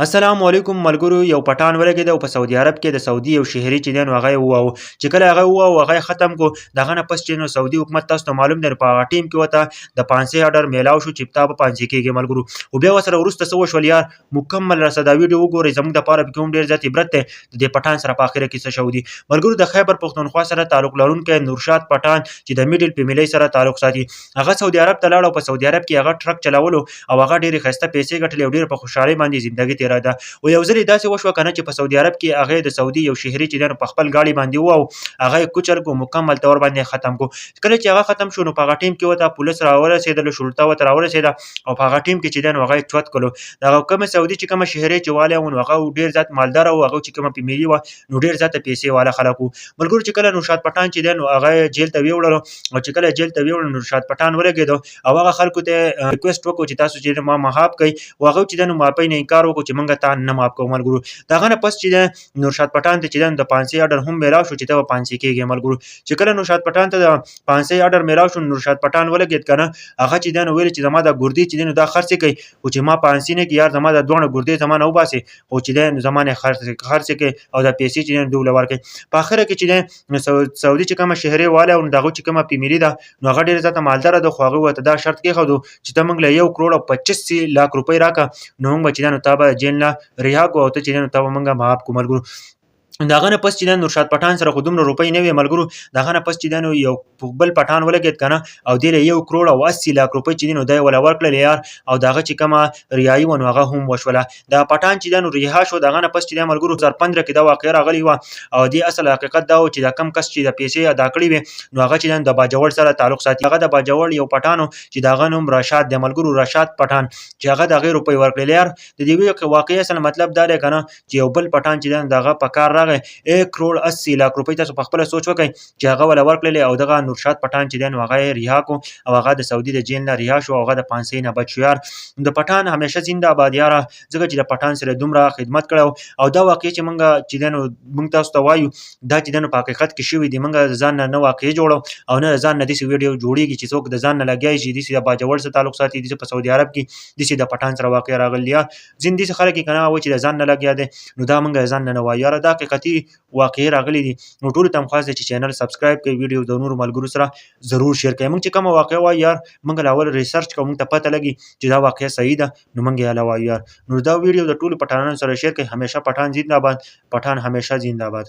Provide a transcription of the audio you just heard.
السلام علیکم ملګرو. یو پټان ولګېد او په سعودي عرب کې د سعودي یو شهري چې دی نو هغه یې وواهه. چې کله هغه وواهه هغه یې ختم کړو. د هغه نه پس چې نو سعودي حکومت تاسو ته معلوم دی په هغه ټیم کې ورته د پانسۍ اډر میلاو شو چې تا به پانسۍ کېږي ملګرو. خو بیا ورسره وروسته څه وشول یار، مکمل راسه دا ویډیو وګورئ. زموږ دپاره پکې هم ډېر زیات عبرت دی د دې پټان سره په اخره کې څه شوي دي ملګرو. د خیبر پښتونخوا سره تعلق لرونکی نورشاد پټان چې د میډل فیملۍ سره تعلق ساتي، هغه سعودي عرب ته لاړ او په سعودي عرب کې هغه ټرک چلولو او هغه ډېرې ښایسته پیسې ګټلې او ډېر په خوشحالۍ باندې زندګي تېره ده. او یو ځل یې داسې وشوه کنه چې په سعودي عرب کې هغه د سعودي یو شهري چې دی نو په خپل ګاډي باندې وواهه، هغه یې کوچل کړو، مکمل طور باندې ختم کړو. کله چې هغه ختم شو نو په هغه ټیم کې ورته پولیس راورسېدل، شرطه ورته راورسېده او په هغه ټیم کې چې دی نو هغه یې چوت کړلو. د هغه کومه سعودي چې کومه شهري چې والی و نو هغه ډېر زیات مالداره و، هغه چې کومه فیملي وه نو ډېر زیاته پیسې والا خلک وو ملګرو. چې کله نورشاد پټان چې دی نو هغه یې جیل ته ویوړلو او چې کله جیل ته ویوړلو نورشاد پټان ولګېدو او هغه خلکو ته ریکویسټ وکړو چې تاسو چې ما معاف کړئ، او هغه چې دی نو معافۍ نه انکار وکړو چې موږ تا نه معاف کوو ملګرو. د هغه نه پس چې دی نورشاد پټان ته چې دی د پانسۍ اډر هم میلاو شو چې ته به پانسۍ کېږې ملګرو. چې کله نورشاد پټان ته د پانسۍ اډر میلاو شو نورشاد پټان ولګېد کنه، هغه چې دی نو ویل چې زما دا ګردې چې دی نو دا خرڅې کوي، خو چې ما پانسۍ نه کړي یار، زما دا دواړه ګردې زما نه وباسي، خو چې دی نو زما نه خرڅې کوي او دا پیسې چې دی نو دوی له ورکوي. په اخره کې چې دی سعودي چې کومه شهري والی او د هغوی چې کومه فیملي ده نو هغه ډېره زیاته مالداره ده، خو هغوی ورته دا شرط کېښودو چې ته موږ له 1,25,00,000 روپۍ راکړه نو موږ به چې دی نو تا به جیل نه رها کړو او ته چې دی نو تا به موږ معاف کړو ملګرو. د هغه نه پس چې دی نورشاد پټان سره خو دومره روپۍ نه وې ملګرو. د هغه نه پس چې دی نو یو بل پټان ولګېد کنه او دې له 1,80,00,000 روپۍ چې دی نو دی وله ورکړلې یار، او د هغه چې کومه رهایي وه نو هغه هم وشوله. د پټان چې دی نو رها شو. د هغه نه پس چې دی ملګرو 2015 کې دا واقعه راغلې وه او دې اصل حقیقت دا و چې دا کم کس چې د پیسې ادا کړې وې نو هغه چې دی د باجوړ سره تعلق ساتي. هغه د باجوړ یو پټان و چې د هغه نوم رشاد دی ملګرو، رشاد پټان، چې هغه د هغې روپۍ ورکړلې یار. د دې واقعې اصل مطلب دا دی کنه چې یو بل پټان چې دی د هغه په کار راغی 1,80,00,000 روپۍ. تاسو په خپله سوچ وکئ چې هغه وله ورکړلې او دغه نورشاد پټان چې دی نو هغه یې رها کړو او هغه د سعودي د جیل نه رها شو او هغه د پانسۍ نه بچ شو یار. د پټان همیشه زنده باد یاره، ځکه چې د پټان سره دومره خدمت کړی او دا واقعې چې موږ چې دی نو موږ تاسو ته وایو دا چې دی نو په حقیقت کې شوي دي. موږ د ځان نه واقعې جوړو او نه د ځان نه داسې ویډیو جوړېږي چې څوک د ځان نه لګیا شي داسې د باجوړ سره تعلق ساتي، داسې په سعودي عرب کې داسې د پټان سره واقعه راغلې یار. ځینې داسې خلک یې که نه وایي چې د ځان نه لګیا دی نو دا موږ د ځان نه وایو یاره، دا حقیقتي واقعې راغلي دي. نو ټولو ته هم خواست دی چې چینل سبسکرایب کړئ، ویډیو د نورو ملګرو سره ضرور شیر کړئ. موږ چې کومه واقعه وایو یار موږ له اول ریسرچ کوو، موږ ته پته لګي چې دا واقعه صحیح ده نو موږ یې هله وایو یار. نو دا ویډیو د ټولو پټانانو سره شیر کړئ. همیشه پټان زنده باد، پټان همیشه زنده باد.